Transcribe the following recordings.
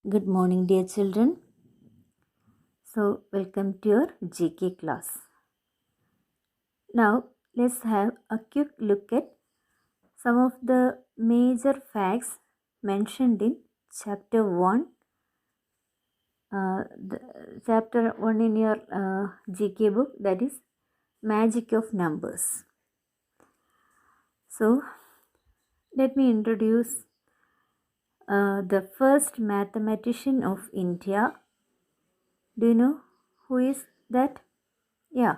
Good morning, dear children. Welcome to your GK class. Now, let's have a quick look at some of the major facts mentioned in chapter 1. Chapter 1 in your GK book, that is Magic of Numbers. So, let me introduce the first mathematician of India. Do you know who is that? Yeah,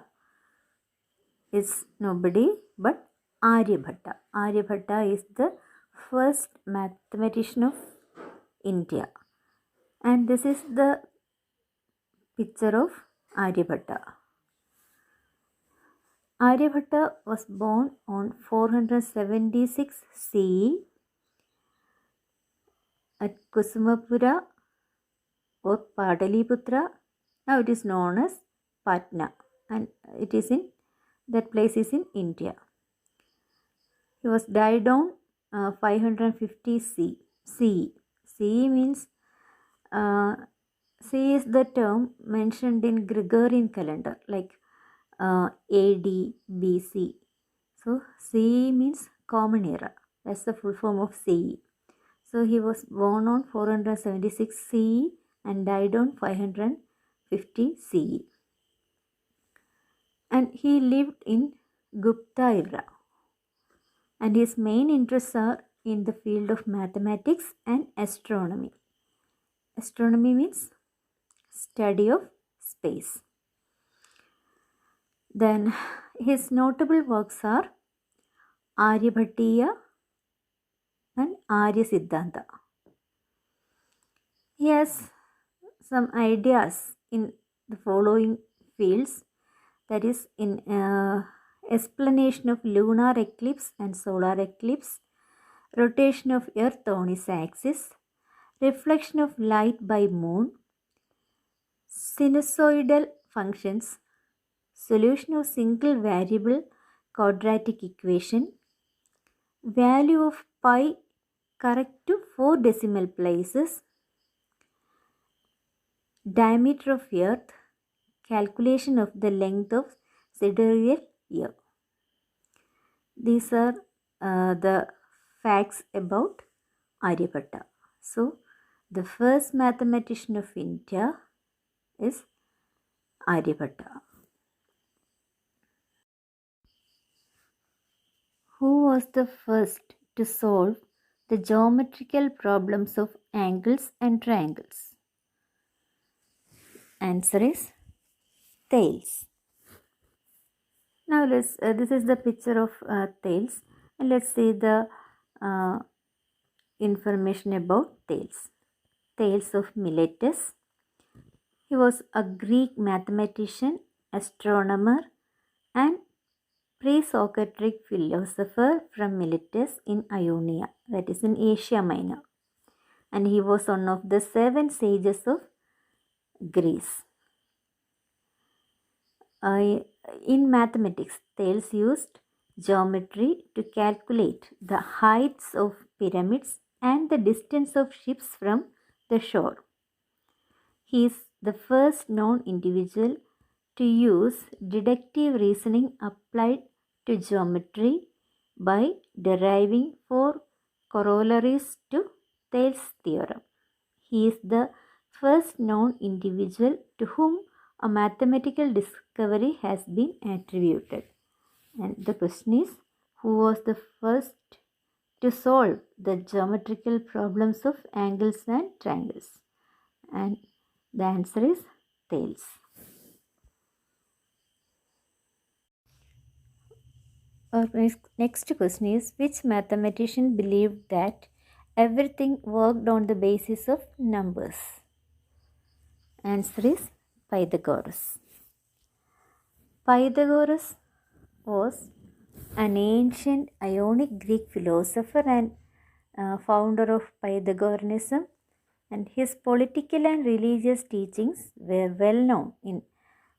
it's nobody but Aryabhatta. Aryabhatta is the first mathematician of India. And this is the picture of Aryabhatta. Aryabhatta was born on 476 CE at Kusumapura or Pataliputra. Now it is known as Patna, and that place is in India. He was died on 550 CE. CE means C is the term mentioned in Gregorian calendar, like AD, BC. So CE means Common Era. That's the full form of CE. So he was born on 476 CE and died on 550 CE. And he lived in Gupta era. And his main interests are in the field of mathematics and astronomy. Astronomy means study of space. Then his notable works are Aryabhatiya and Arya Siddhanta. He has some ideas in the following fields, that is in explanation of lunar eclipse and solar eclipse, rotation of earth on its axis, reflection of light by moon, sinusoidal functions, solution of single variable quadratic equation, value of pi correct to 4 decimal places, diameter of earth, calculation of the length of sidereal year. These are the facts about Aryabhatta. So, the first mathematician of India is Aryabhatta. Who was the first to solve the geometrical problems of angles and triangles? Answer is Thales. Now this is the picture of Thales, and let's see the information about Thales. Thales of Miletus. He was a Greek mathematician, astronomer, and pre-Socratic philosopher from Miletus in Ionia, that is in Asia Minor. And he was one of the 7 sages of Greece. In mathematics, Thales used geometry to calculate the heights of pyramids and the distance of ships from the shore. He is the first known individual to use deductive reasoning applied to geometry by deriving 4 corollaries to Thales' theorem. He is the first known individual to whom a mathematical discovery has been attributed. And the question is, who was the first to solve the geometrical problems of angles and triangles? And the answer is Thales. Our next question is, which mathematician believed that everything worked on the basis of numbers? Answer is Pythagoras. Pythagoras was an ancient Ionic Greek philosopher and founder of Pythagoreanism, and his political and religious teachings were well known in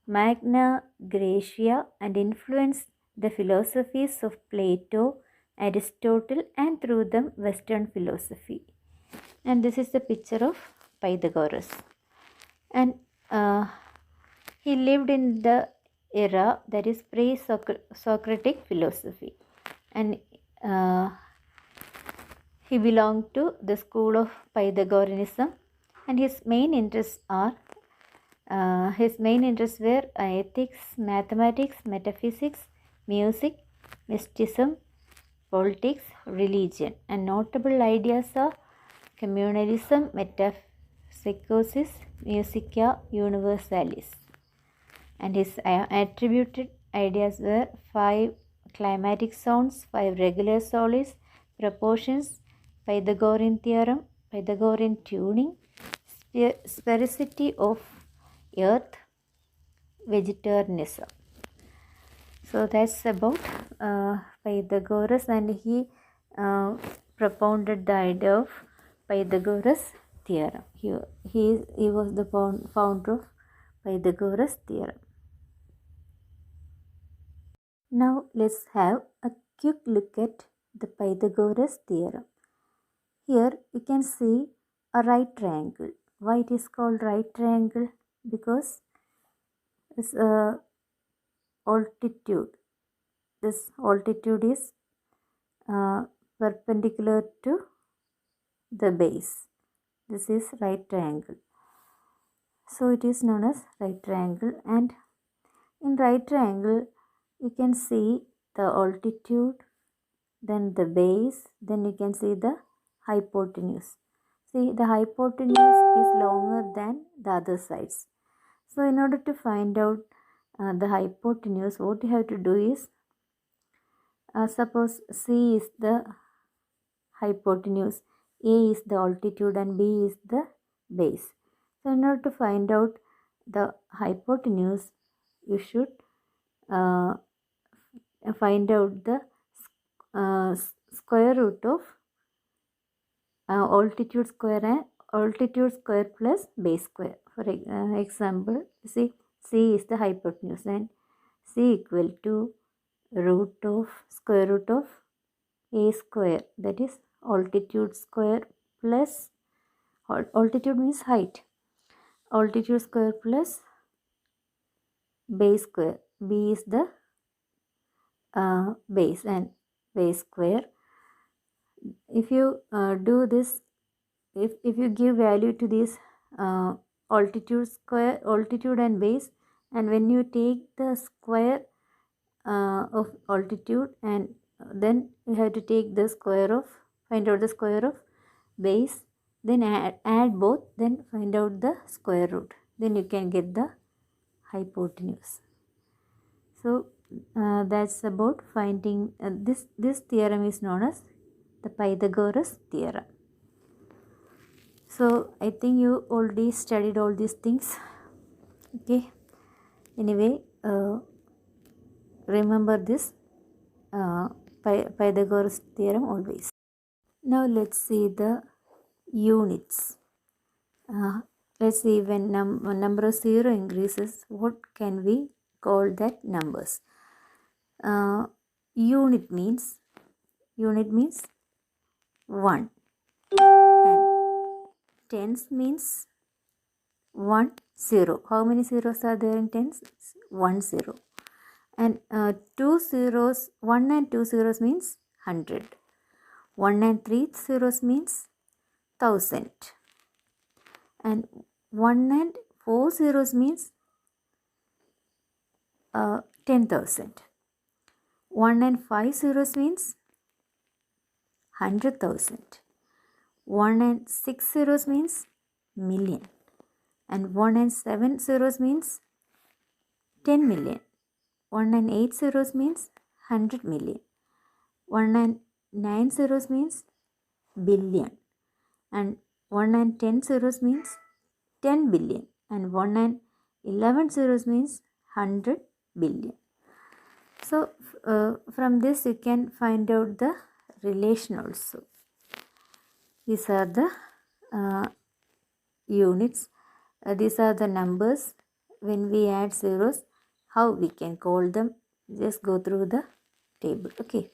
Magna Graecia and influenced the philosophies of Plato, Aristotle, and through them Western philosophy. And this is the picture of Pythagoras. And he lived in the era that is pre-Socratic philosophy, and he belonged to the school of Pythagoreanism, and his main interests were ethics, mathematics, metaphysics, music, mysticism, politics, religion, and notable ideas are communalism, metapsychosis, musica universalis. And his attributed ideas were 5 climatic zones, 5 regular solids, proportions, Pythagorean theorem, Pythagorean tuning, sphericity of earth, vegetarianism. So that's about Pythagoras, and he propounded the idea of Pythagoras theorem. He was the founder of Pythagoras theorem. Now let's have a quick look at the Pythagoras theorem. Here you can see a right triangle. Why it is called right triangle? Because this altitude. This altitude is perpendicular to the base. This is right triangle. So it is known as right triangle, and in right triangle you can see the altitude, then the base, then you can see the hypotenuse. See, the hypotenuse is longer than the other sides. So in order to find out the hypotenuse, what you have to do is, suppose C is the hypotenuse, A is the altitude, and B is the base. So in order to find out the hypotenuse, you should find out the square root of altitude square plus base square. For example, see, C is the hypotenuse, and C equal to square root of A square, that is altitude square plus, altitude means height, altitude square plus base square. B is the base, and base square. If you do this, if you give value to this altitude and base, and when you take the square of altitude, and then you have to take the find out the square of base, then add both, then find out the square root, then you can get the hypotenuse. So that's about finding this theorem is known as the Pythagoras theorem. So I think you already studied all these things. Okay. Anyway, remember this Pythagoras theorem always. Now let's see the units. Let's see, when number of 0 increases, what can we call that numbers? Unit means 1, and tens means 1 0. How many zeros are there in tens? 1 0. And 2 zeros, 1 and 2 zeros means 100. 1 and 3 zeros means 1000. And 1 and 4 zeros means 10,000. 1 and 5 zeros means 100,000. 1 and 6 zeros means million. And 1 and 7 zeros means 10 million. 1 and 8 zeros means 100 million. 1 and 9 zeros means billion. And 1 and 10 zeros means 10 billion. And 1 and 11 zeros means 100 billion. So from this you can find out the relation also. These are the units. These are the numbers. When we add zeros, how we can call them? Just go through the table. Okay.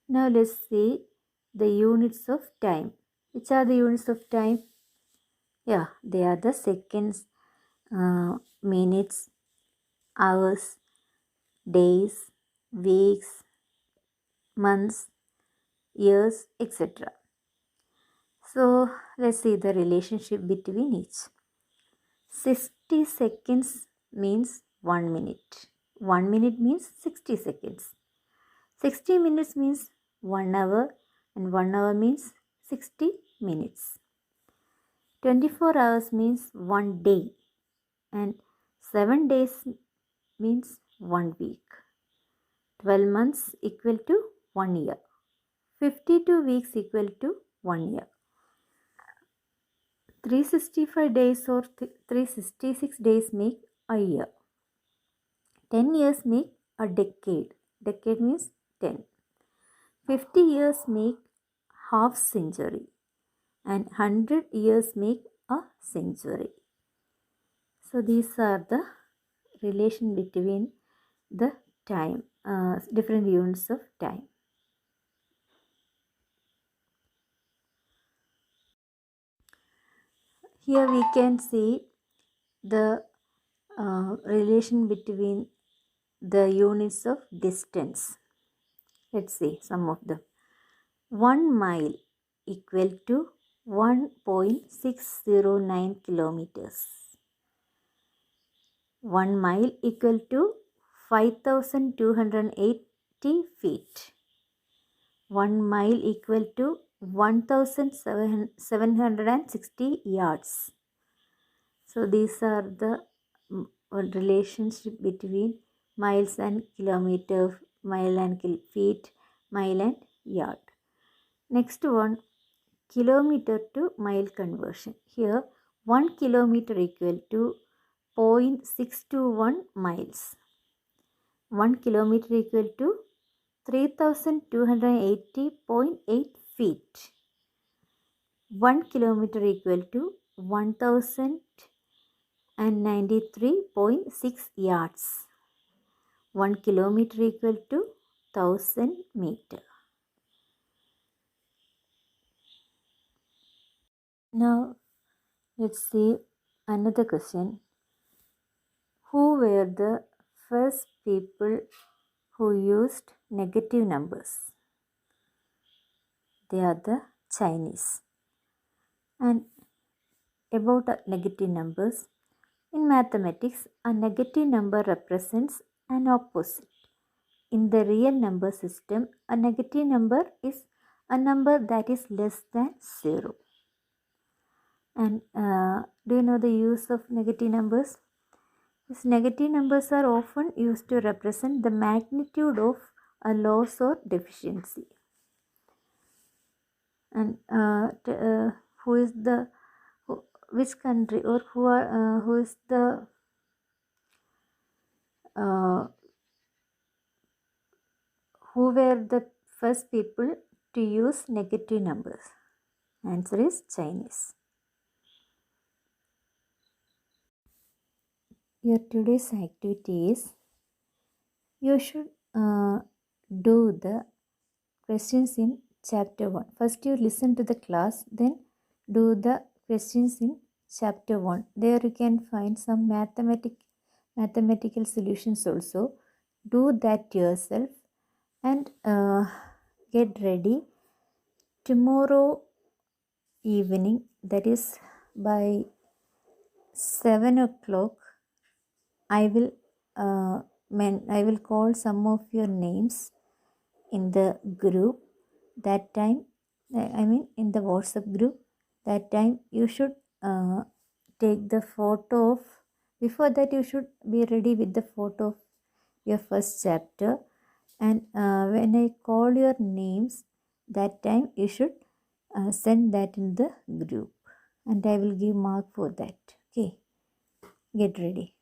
Now let's see the units of time. Which are the units of time? Yeah, they are the seconds, minutes, hours, days, weeks, months, years, etc. So let's see the relationship between each. 60 seconds means 1 minute. 1 minute means 60 seconds. 60 minutes means 1 hour, and 1 hour means 60 minutes. 24 hours means 1 day, and 7 days means 1 week. 12 months equal to 1 year. 52 weeks equal to 1 year. 365 days or 366 days make a year. 10 years make a decade. Decade means 10. 50 years make half century, and 100 years make a century. So these are the relation between the time, different units of time. Here we can see the relation between the units of distance. Let's see some of them. 1 mile equal to 1.609 kilometers. 1 mile equal to 5280 feet. 1 mile equal to 1760 yards. So these are the relationship between miles and kilometer, mile and feet, mile and yard. Next one, kilometer to mile conversion. Here 1 kilometer equal to 0.621 miles. 1 kilometer equal to 3280.8 feet. 1 kilometer equal to 1093.6 yards. 1 kilometer equal to 1000 meter. Now let's see another question. Who were the first people who used negative numbers? They are the Chinese. And about negative numbers, in mathematics, a negative number represents an opposite. In the real number system, a negative number is a number that is less than 0. And do you know the use of negative numbers? These negative numbers are often used to represent the magnitude of a loss or deficiency. And who is the which country or who is the who were the first people to use negative numbers? Answer is Chinese. Your today's activity is you should do the questions in chapter 1. First you listen to the class, then do the questions in chapter 1. There you can find some mathematical solutions also. Do that yourself and get ready. Tomorrow evening, that is by 7 o'clock, I will call some of your names in the group. That time, in the WhatsApp group. That time you should take the photo of. Before that, you should be ready with the photo of your first chapter. And when I call your names, that time you should send that in the group, and I will give mark for that. Okay, get ready.